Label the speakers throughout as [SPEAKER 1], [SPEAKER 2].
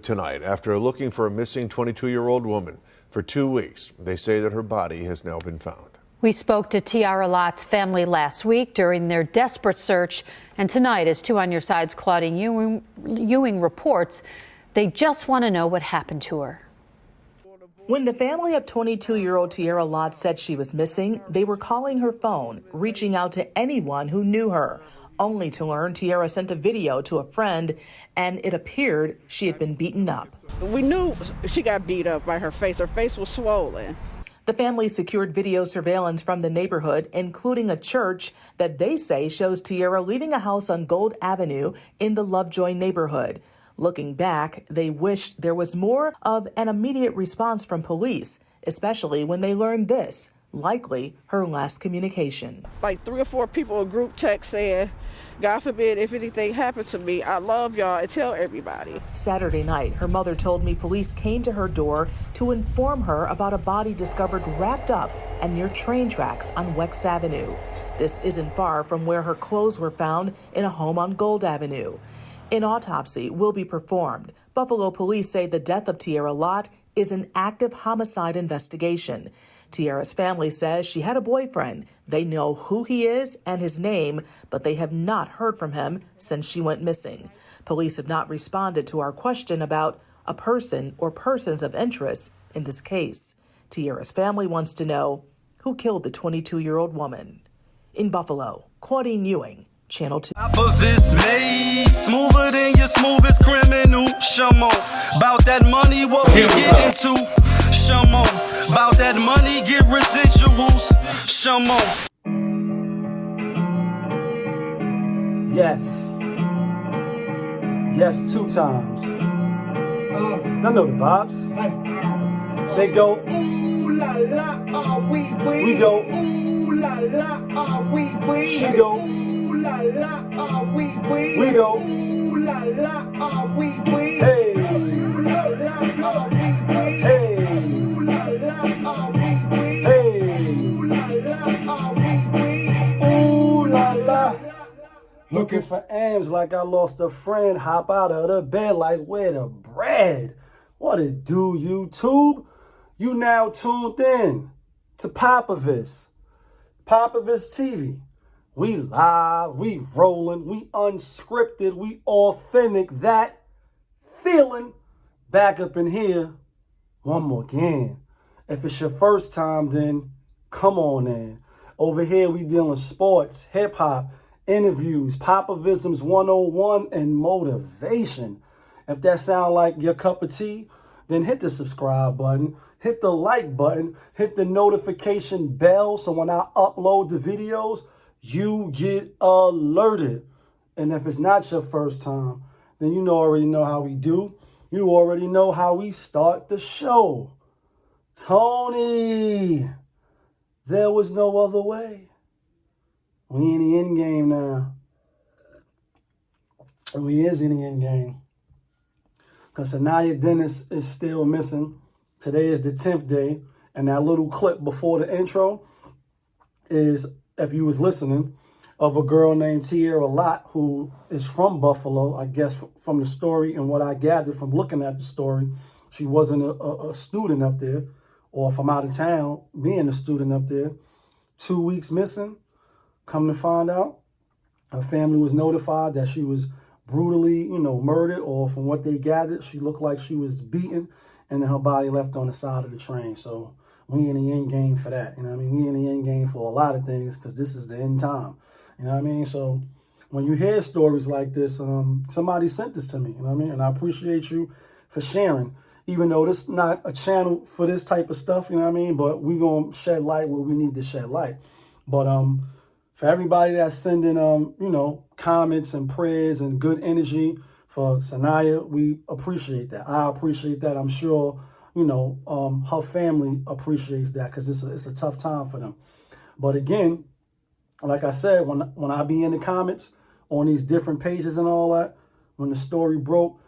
[SPEAKER 1] Tonight, after looking for a missing 22-year-old woman for 2 weeks, they say that her body has now been found.
[SPEAKER 2] We spoke to Tiara Lott's family last week during their desperate search, and tonight, as 2 on Your Side's Claudine Ewing reports, they just want to know what happened to her.
[SPEAKER 3] When the family of 22-year-old Tiara Lott said she was missing, they were calling her phone, reaching out to anyone who knew her, only to learn Tiara sent a video to a friend, and it appeared she had been beaten up.
[SPEAKER 4] We knew she got beat up by her face. Her face was swollen.
[SPEAKER 3] The family secured video surveillance from the neighborhood, including a church that they say shows Tiara leaving a house on Gold Avenue in the Lovejoy neighborhood. Looking back, they wished there was more of an immediate response from police, especially when they learned this, likely her last communication.
[SPEAKER 4] Like 3 or 4 people in group text saying, God forbid if anything happened to me, I love y'all, and tell everybody.
[SPEAKER 3] Saturday night, her mother told me police came to her door to inform her about a body discovered wrapped up and near train tracks on Wex Avenue. This isn't far from where her clothes were found in a home on Gold Avenue. An autopsy will be performed. Buffalo police say the death of Tiara Lott is an active homicide investigation. Tiara's family says she had a boyfriend. They know who he is and his name, but they have not heard from him since she went missing. Police have not responded to our question about a person or persons of interest in this case. Tiara's family wants to know who killed the 22-year-old woman. In Buffalo, Claudine Ewing, Channel 2.
[SPEAKER 5] Smoother than your smoothest criminal. Shamo, about that money, what we get into. Shamo, about that money, get residuals. Shamo.
[SPEAKER 6] Yes. Yes, 2 times. I know the vibes. They go. Ooh la la, ah wee wee. We go. Ooh la la, ah wee wee. She go. Ooh la la, ah wee wee. We go. Ooh la la, ah wee wee. Hey. Ooh la la, ah wee wee. Hey. Ooh la la, ah wee wee. Hey. Ooh la la, ah wee wee. Ooh la la. Looking for Ams like I lost a friend. Hop out of the bed like where the bread. What it do, YouTube? You now tuned in to Popovich TV. We live, we rolling, we unscripted, we authentic. That feeling back up in here one more again. If it's your first time, then come on in. Over here, we dealing sports, hip hop, interviews, Popovisms 101, and motivation. If that sound like your cup of tea, then hit the subscribe button, hit the like button, hit the notification bell so when I upload the videos, you get alerted. And if it's not your first time, then you already know how we do. You already know how we start the show. Tony, there was no other way. We in the end game now. We is in the end game. Because Saniyya Dennis is still missing. Today is the 10th day. And that little clip before the intro is, if you was listening, of a girl named Tiara Lott, who is from Buffalo. I guess from the story and what I gathered from looking at the story, she wasn't a student up there, or from out of town, being a student up there. 2 weeks missing. Come to find out, her family was notified that she was brutally, murdered, or from what they gathered, she looked like she was beaten, and then her body left on the side of the train. So we in the end game for that. We in the end game for a lot of things, because this is the end time. So when you hear stories like this, somebody sent this to me, and I appreciate you for sharing, even though this is not a channel for this type of stuff, but we gonna shed light where we need to shed light. But for everybody that's sending, comments and prayers and good energy for Saniyya, we appreciate that. I appreciate that. I'm sure, her family appreciates that, because it's a tough time for them. But again, like I said, when I be in the comments on these different pages and all that, when the story broke,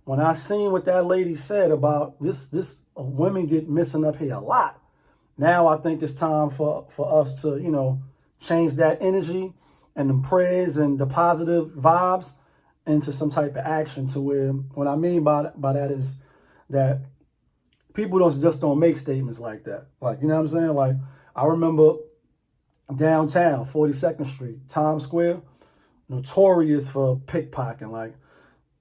[SPEAKER 6] when I seen what that lady said about this women get missing up here a lot, now I think it's time for us to, change that energy and the prayers and the positive vibes into some type of action to where, what I mean by that is that people don't make statements like that. Like, you know what I'm saying? Like, I remember downtown, 42nd Street, Times Square, notorious for pickpocketing, like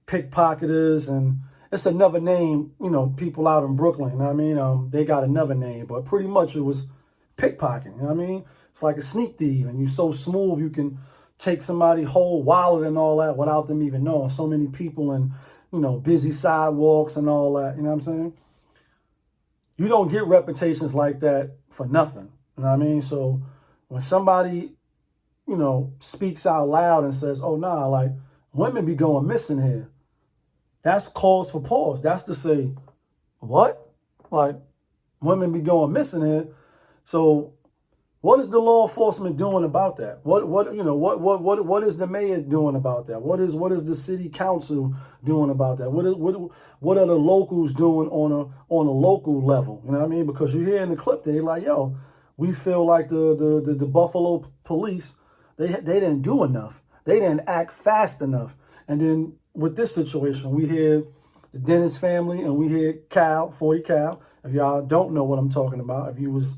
[SPEAKER 6] pickpocketers, and it's another name, you know, people out in Brooklyn, you know what I mean? They got another name, but pretty much it was pickpocketing, you know what I mean? It's like a sneak thief, and you're so smooth, you can take somebody's whole wallet and all that without them even knowing. So many people and, you know, busy sidewalks and all that, you know what I'm saying? You don't get reputations like that for nothing, you know what I mean? So when somebody, you know, speaks out loud and says, oh, nah, like, women be going missing here, that's cause for pause. That's to say, what? Like, women be going missing here. So what is the law enforcement doing about that? What is the mayor doing about that? What is the city council doing about that? What are the locals doing on a local level? You know what I mean? Because you hear in the clip, they're like, yo, we feel like the Buffalo police, they didn't do enough. They didn't act fast enough. And then with this situation, we hear the Dennis family and we hear Cal, 40 Cal. If y'all don't know what I'm talking about, if you was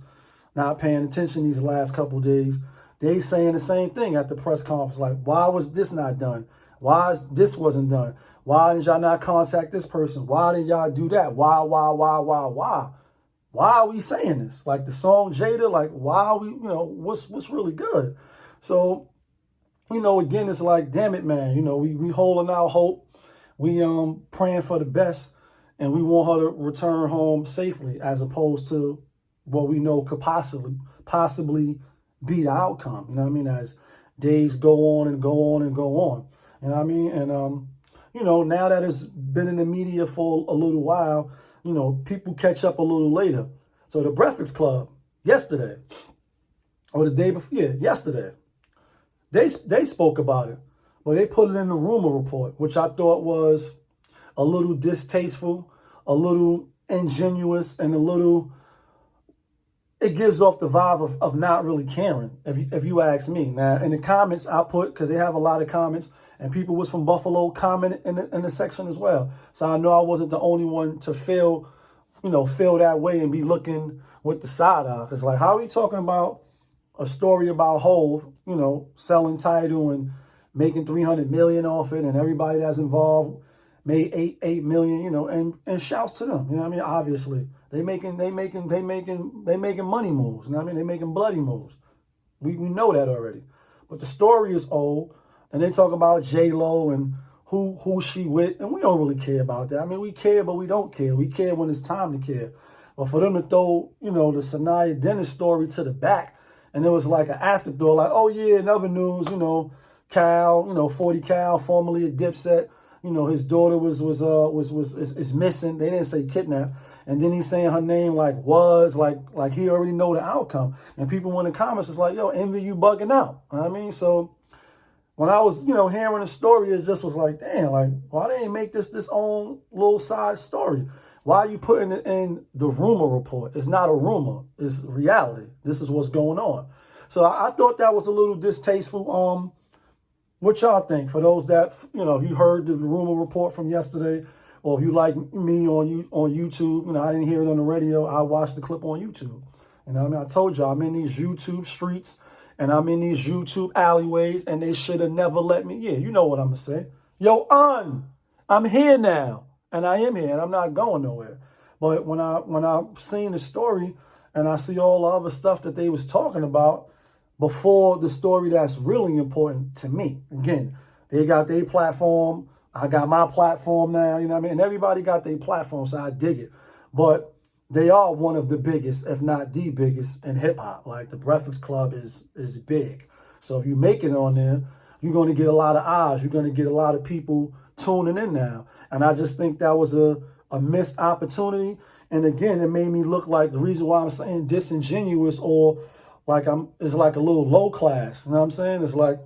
[SPEAKER 6] not paying attention these last couple of days, they saying the same thing at the press conference. Like, why was this not done? Why is this wasn't done? Why did y'all not contact this person? Why did y'all do that? Why? Why are we saying this? Like the song Jada, like, why are we, you know, what's really good? So, you know, again, it's like, damn it, man. You know, we holding out hope. We praying for the best, and we want her to return home safely, as opposed to what we know could possibly be the outcome. You know what I mean? As days go on and go on and go on. You know what I mean? And you know, now that it's been in the media for a little while, you know, people catch up a little later. So the Breakfast Club yesterday, or the day before, yesterday, they spoke about it, but they put it in the rumor report, which I thought was a little distasteful, a little ingenuous, and a little, it gives off the vibe of not really caring, if you ask me. Now, in the comments I put, because they have a lot of comments, and people was from Buffalo comment in the section as well. So I know I wasn't the only one to feel that way and be looking with the side eye. Because, like, how are we talking about a story about Hov, you know, selling title and making $300 million off it, and everybody that's involved made $8 million, you know, and shouts to them. You know what I mean? Obviously, they making money moves. You know what I mean? They making bloody moves. We know that already. But the story is old, and they talk about J-Lo and who she with, and we don't really care about that. I mean, we care, but we don't care. We care when it's time to care. But for them to throw, you know, the Saniyya Dennis story to the back, and it was like an afterthought, like, oh yeah, in other news, you know, Cal, you know, 40 Cal, formerly a Dipset, you know, his daughter is missing. They didn't say kidnap. And then he's saying her name like he already know the outcome. And people in the comments was like, yo, envy, you bugging out. You know what I mean? So when I was, you know, hearing the story, it just was like, damn, like, why they ain't make this own little side story? Why are you putting it in the rumor report? It's not a rumor. It's reality. This is what's going on. So I thought that was a little distasteful. What y'all think? For those that, you know, if you heard the rumor report from yesterday, or if you like me on YouTube, you know, I didn't hear it on the radio. I watched the clip on YouTube. You know what I mean? I told y'all I'm in these YouTube streets and I'm in these YouTube alleyways, and they should have never let me. Yeah, you know what I'm going to say. Yo, I'm here now. And I am here, and I'm not going nowhere. But when I seen the story and I see all the other stuff that they was talking about before the story that's really important to me, again, they got their platform. I got my platform now, you know what I mean? And everybody got their platform, so I dig it. But they are one of the biggest, if not the biggest, in hip-hop. Like, the Breakfast Club is big. So if you make it on there, you're going to get a lot of eyes. You're going to get a lot of people tuning in now. And I just think that was a missed opportunity. And again, it made me look like, the reason why I'm saying disingenuous, or like it's like a little low class. You know what I'm saying? It's like,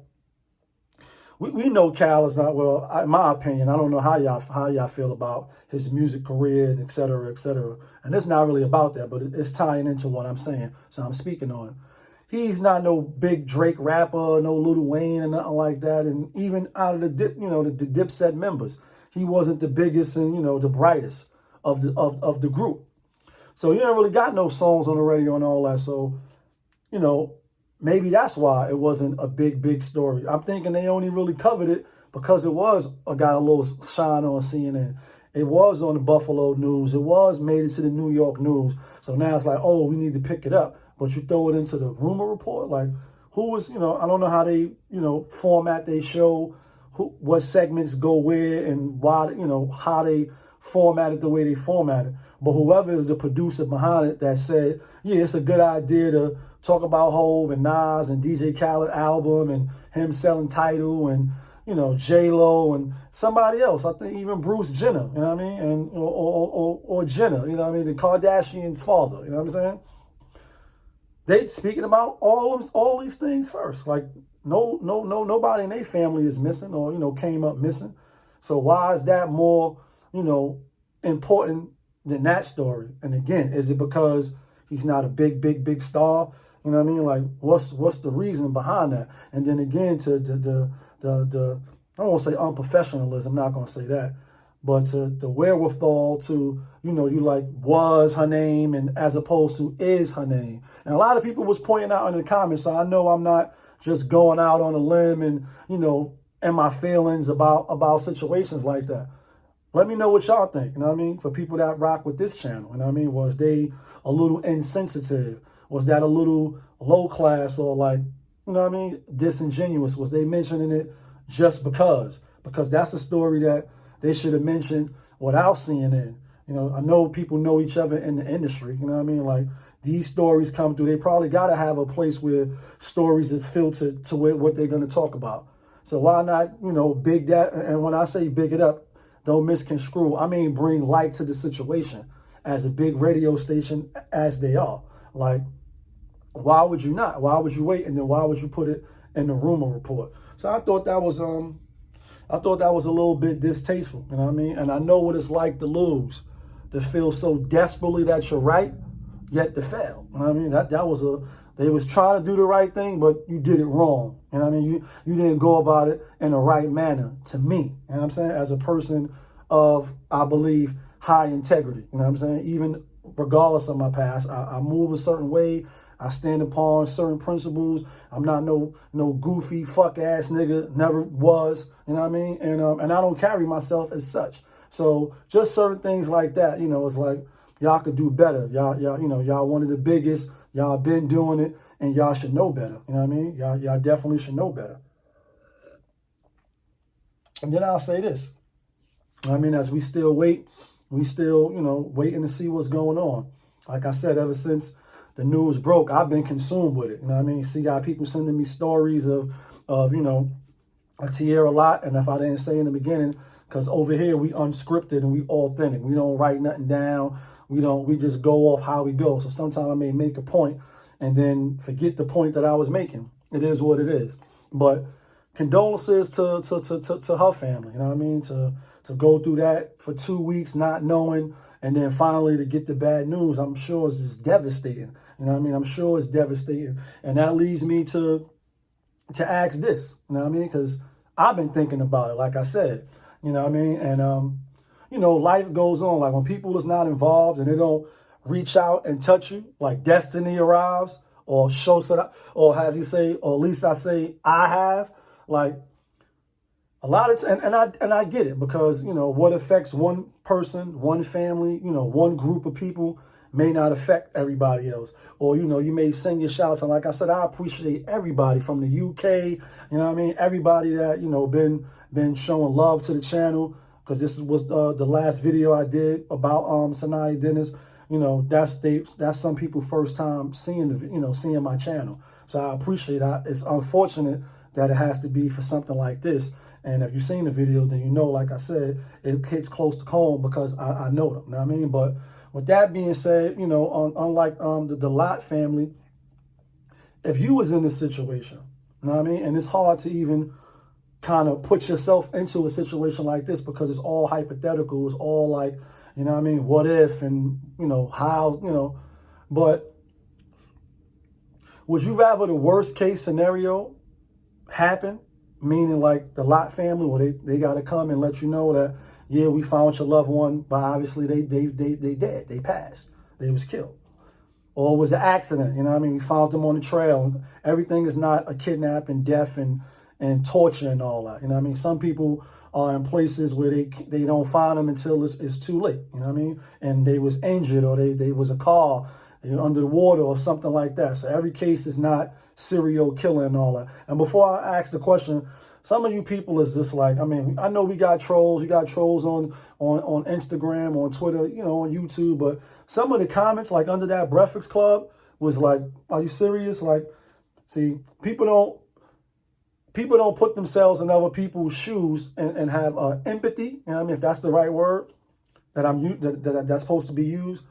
[SPEAKER 6] we know Cal is not, well, in my opinion, I don't know how y'all feel about his music career, et cetera, et cetera. And it's not really about that, but it's tying into what I'm saying. So I'm speaking on it. he's not no big Drake rapper, no Lil Wayne and nothing like that. And even out of the the Dipset members, he wasn't the biggest and, the brightest of the group. So you ain't really got no songs on the radio and all that. So, maybe that's why it wasn't a big story. I'm thinking they only really covered it because it got a little shine on CNN. It was on the Buffalo News. It made it to the New York News. So now it's like, oh, we need to pick it up. But you throw it into the rumor report? Like, who was, I don't know how they, format they show, what segments go where and why, how they formatted the way they formatted. But whoever is the producer behind it that said, yeah, it's a good idea to talk about Hov and Nas and DJ Khaled album and him selling Tidal and, J-Lo and somebody else. I think even Bruce Jenner, you know what I mean? And or Jenner, you know what I mean? The Kardashians' father, you know what I'm saying? They speaking about all these things first. Like nobody in their family is missing or, came up missing. So why is that more, important than that story? And again, is it because he's not a big star? You know what I mean? Like, what's the reason behind that? And then again, to the I don't want to say unprofessionalism, I'm not going to say that, but to the wherewithal to, you like, was her name and as opposed to is her name. And a lot of people was pointing out in the comments, so I know I'm not just going out on a limb and, and my feelings about situations like that. Let me know what y'all think, you know what I mean? For people that rock with this channel, you know what I mean? Was they a little insensitive? Was that a little low class or like, you know what I mean, disingenuous? Was they mentioning it just because? Because that's a story that they should have mentioned without CNN. I know people know each other in the industry, you know what I mean? Like, these stories come through. They probably got to have a place where stories is filtered to what they're going to talk about. So why not, big that? And when I say big it up, don't misconstrue. I mean, bring light to the situation as a big radio station as they are. Like, why would you not? Why would you wait? And then why would you put it in the rumor report? So I thought that was a little bit distasteful. You know what I mean? And I know what it's like to lose, to feel so desperately that you're right, yet to fail. You know what I mean? They was trying to do the right thing, but you did it wrong. You know what I mean? You didn't go about it in the right manner, to me. You know what I'm saying? As a person of, I believe, high integrity. You know what I'm saying? Even regardless of my past, I move a certain way. I stand upon certain principles. I'm not no goofy fuck ass nigga. Never was. You know what I mean? And I don't carry myself as such. So just certain things like that. It's like y'all could do better. Y'all one of the biggest. Y'all been doing it, and y'all should know better. You know what I mean? Y'all definitely should know better. And then I'll say this. I mean, as we still wait, waiting to see what's going on. Like I said, ever since the news broke, I've been consumed with it. You know what I mean? See, got people sending me stories of a Tiara Lott. And if I didn't say in the beginning, because over here we unscripted and we authentic. We don't write nothing down. We just go off how we go. So sometimes I may make a point and then forget the point that I was making. It is what it is. But condolences to her family. You know what I mean? To go through that for 2 weeks, not knowing, and then finally to get the bad news, I'm sure it's just devastating. You know what I mean? I'm sure it's devastating. And that leads me to ask this, you know what I mean? Because I've been thinking about it, like I said, you know what I mean? And, life goes on. Like when people is not involved and they don't reach out and touch you, like destiny arrives or shows that, or as he say, or at least I say I have, like a lot of and I get it because, what affects one person, one family, one group of people may not affect everybody else. Or, you may send your shouts. And like I said, I appreciate everybody from the UK, you know what I mean? Everybody that, been showing love to the channel. Because this was the last video I did about Saniyya Dennis. That's some people first time seeing seeing my channel. So I appreciate that. It's unfortunate that it has to be for something like this. And if you've seen the video, then like I said, it hits close to home because I know them. You know what I mean? But with that being said, unlike the Lott family, if you was in this situation, you know what I mean? And it's hard to even kind of put yourself into a situation like this because it's all hypothetical. It's all like, you know what I mean? What if and, how, but Would you rather the worst case scenario happen, meaning like the Lott family, where they got to come and let you know that, yeah, we found your loved one, but obviously they dead, they passed, they was killed? Or it was an accident, you know what I mean? We found them on the trail. Everything is not a kidnapping, death, and torture and all that, you know what I mean? Some people are in places where they don't find them until it's too late, you know what I mean? And they was injured, or they was a car under the water or something like that. So every case is not serial killing and all that. And before I ask the question, some of you people is just like, I mean, I know we got trolls. You got trolls on Instagram, on Twitter, you know, on YouTube. But some of the comments, like under that Breakfast Club, was like, are you serious? Like, see, people don't put themselves in other people's shoes and have empathy. You know what I mean? If that's the right word that's supposed to be used.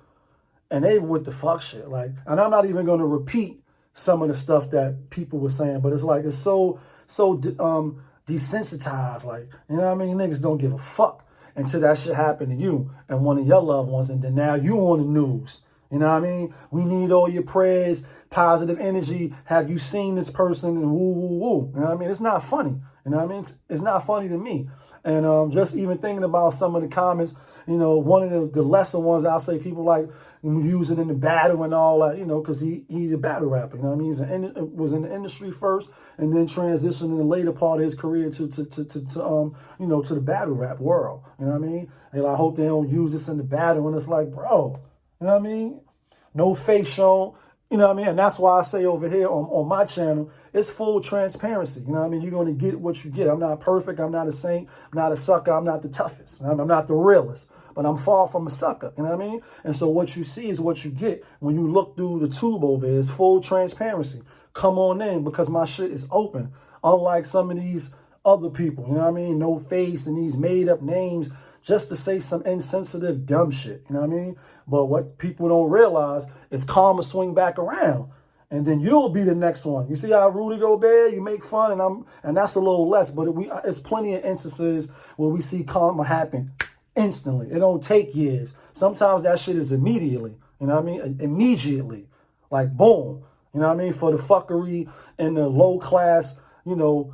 [SPEAKER 6] And they with the fuck shit. Like, and I'm not even going to repeat some of the stuff that people were saying, but it's like, it's so desensitized. Like, you know what I mean? Niggas don't give a fuck until that shit happened to you and one of your loved ones. And then now you on the news. You know what I mean? We need all your prayers, positive energy. Have you seen this person? And woo, woo, woo. You know what I mean? It's not funny. You know what I mean? It's not funny to me. And just even thinking about some of the comments, you know, one of the lesser ones, I'll say people like use it in the battle and all that, you know, because he's a battle rapper. You know what I mean? He was in the industry first and then transitioned in the later part of his career to the battle rap world. You know what I mean? And I hope they don't use this in the battle. And it's like, bro, you know what I mean? No face shown. You know what I mean? And that's why I say over here on my channel, it's full transparency. You know what I mean? You're going to get what you get. I'm not perfect. I'm not a saint. I'm not a sucker. I'm not the toughest. I'm not the realest. But I'm far from a sucker. You know what I mean? And so what you see is what you get when you look through the tube over there. It's full transparency. Come on in, because my shit is open. Unlike some of these other people. You know what I mean? No face and these made up names just to say some insensitive, dumb shit. You know what I mean? But what people don't realize is karma swing back around. And then you'll be the next one. You see how Rudy Gobert, you make fun, and that's a little less. But it's plenty of instances where we see karma happen instantly. It don't take years. Sometimes that shit is immediately. You know what I mean? Immediately. Like, boom. You know what I mean? For the fuckery and the low class, you know,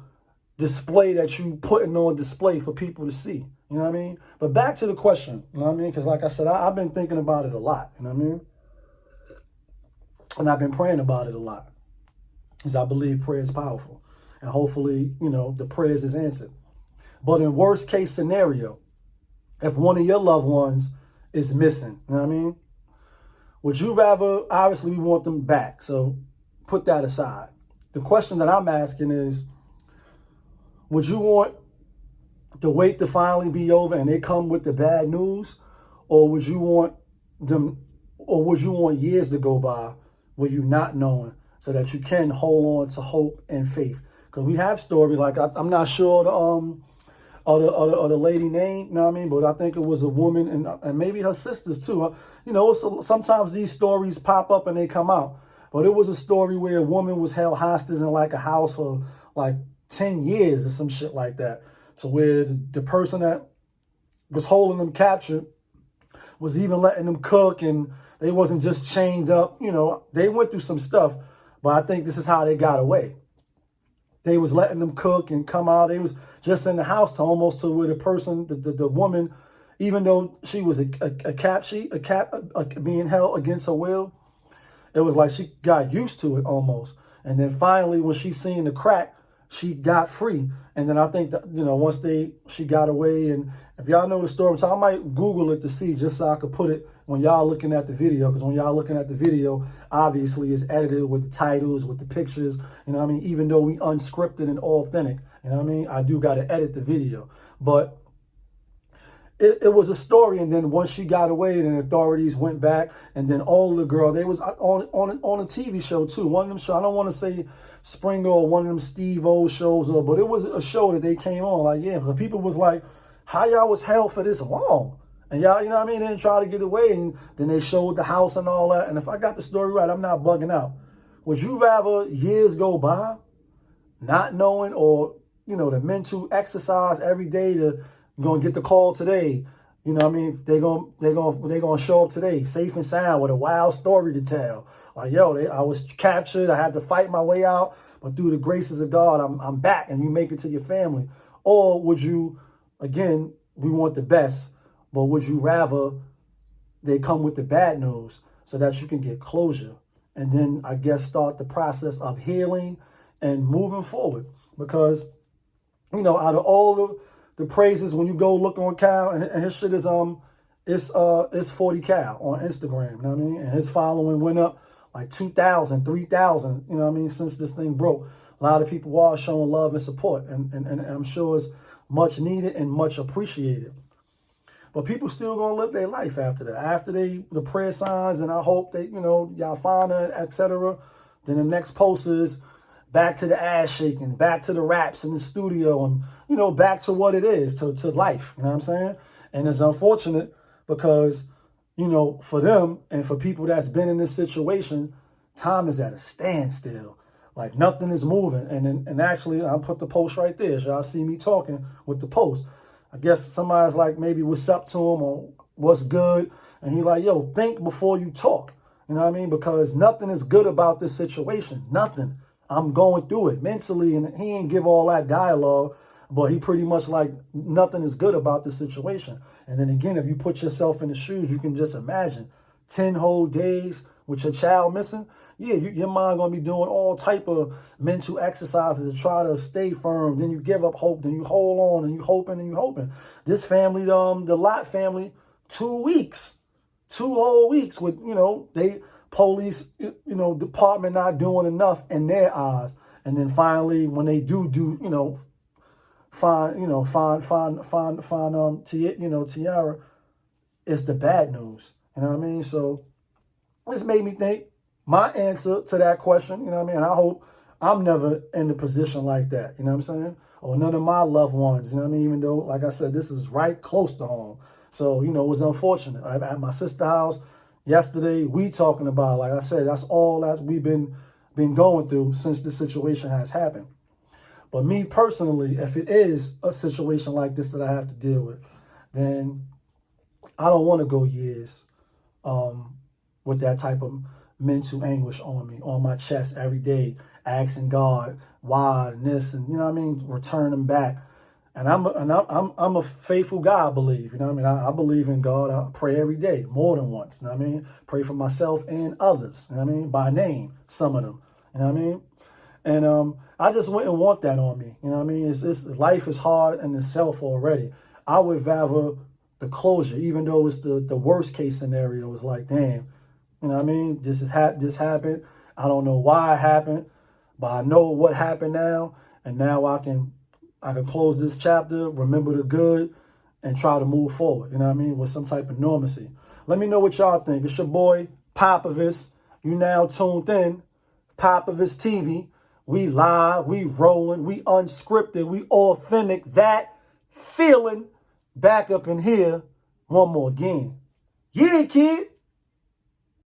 [SPEAKER 6] display that you putting on display for people to see. You know what I mean? But back to the question, you know what I mean? Because like I said, I've been thinking about it a lot, you know what I mean? And I've been praying about it a lot. Because I believe prayer is powerful. And hopefully, you know, the prayers is answered. But in worst case scenario, if one of your loved ones is missing, you know what I mean? Would you rather, obviously we want them back, so put that aside. The question that I'm asking is, would you want the wait to finally be over and they come with the bad news? Or would you want years to go by where you not knowing so that you can hold on to hope and faith? Because we have stories like, I'm not sure the lady name, you know what I mean? But I think it was a woman and maybe her sisters too. You know, sometimes these stories pop up and they come out. But it was a story where a woman was held hostage in like a house for like 10 years or some shit like that. To where the person that was holding them captured was even letting them cook, and they wasn't just chained up. You know, they went through some stuff, but I think this is how they got away. They was letting them cook and come out. They was just in the house almost to where the person, the woman, even though she was being held against her will, it was like she got used to it almost. And then finally, when she seen the crack, she got free. And then I think that, you know, once she got away, and if y'all know the story, so I might Google it to see, just so I could put it when y'all looking at the video. Because when y'all looking at the video, obviously it's edited with the titles, with the pictures, you know what I mean? Even though we unscripted and authentic, you know what I mean? I do got to edit the video. But it was a story, and then once she got away, then authorities went back, and then all the girl, they was on a TV show too. One of them shows, I don't want to say Springer or one of them Steve-O shows, but it was a show that they came on. Like, yeah, the people was like, how y'all was held for this long? And y'all, you know what I mean? They didn't try to get away, and then they showed the house and all that. And if I got the story right, I'm not bugging out. Would you rather years go by not knowing, or, you know, the mental exercise every day to going to get the call today, You know what I mean? They gonna show up today, safe and sound, with a wild story to tell. Like, yo, I was captured. I had to fight my way out, but through the graces of God, I'm back, and you make it to your family. Or would you, again, we want the best, but would you rather they come with the bad news so that you can get closure, and then I guess start the process of healing and moving forward? Because, you know, out of all the praises, when you go look on Cal, and his shit is it's 40 Cal on Instagram, you know what I mean? And his following went up like 2,000, 3,000, you know what I mean, since this thing broke. A lot of people are showing love and support, and I'm sure it's much needed and much appreciated. But people still gonna live their life after that. After the prayer signs, and I hope that, you know, y'all find it, etc. Then the next post is back to the ass shaking, back to the raps in the studio, and, you know, back to what it is, to life. You know what I'm saying? And it's unfortunate because, you know, for them and for people that's been in this situation, time is at a standstill. Like, nothing is moving. And actually, I put the post right there. So y'all see me talking with the post. I guess somebody's like, maybe what's up to him or what's good. And he like, yo, think before you talk. You know what I mean? Because nothing is good about this situation. Nothing. I'm going through it mentally. And he ain't give all that dialogue, but he pretty much like, nothing is good about this situation. And then again, if you put yourself in the shoes, you can just imagine 10 whole days with your child missing. Yeah, your mind going to be doing all type of mental exercises to try to stay firm. Then you give up hope. Then you hold on, and you hoping and you hoping. This family, the Lott family, 2 weeks, 2 whole weeks with, you know, they police, you know, department not doing enough in their eyes. And then finally, when they do, you know, find Tiara, it's the bad news. You know what I mean? So this made me think. My answer to that question, you know what I mean? And I hope I'm never in a position like that, you know what I'm saying? Or none of my loved ones, you know what I mean? Even though, like I said, this is right close to home. So, you know, it was unfortunate. At my sister's house yesterday, we talking about, like I said, that's all that we've been going through since this situation has happened. But me personally, if it is a situation like this that I have to deal with, then I don't want to go years with that type of mental anguish on me, on my chest every day, asking God why and this, and, you know what I mean, return them back. And I'm a faithful guy, I believe. You know what I mean? I believe in God. I pray every day, more than once. You know what I mean? Pray for myself and others. You know what I mean? By name, some of them. You know what I mean? And I just wouldn't want that on me. You know what I mean? It's life is hard in itself already. I would rather the closure, even though it's the worst case scenario. It's like, damn. You know what I mean? This happened. I don't know why it happened, but I know what happened now. And now I can close this chapter, remember the good, and try to move forward. You know what I mean? With some type of normalcy. Let me know what y'all think. It's your boy, Popovich. You now tuned in. Popovich TV. We live, we rolling, we unscripted, we authentic. That feeling back up in here one more again. Yeah, kid.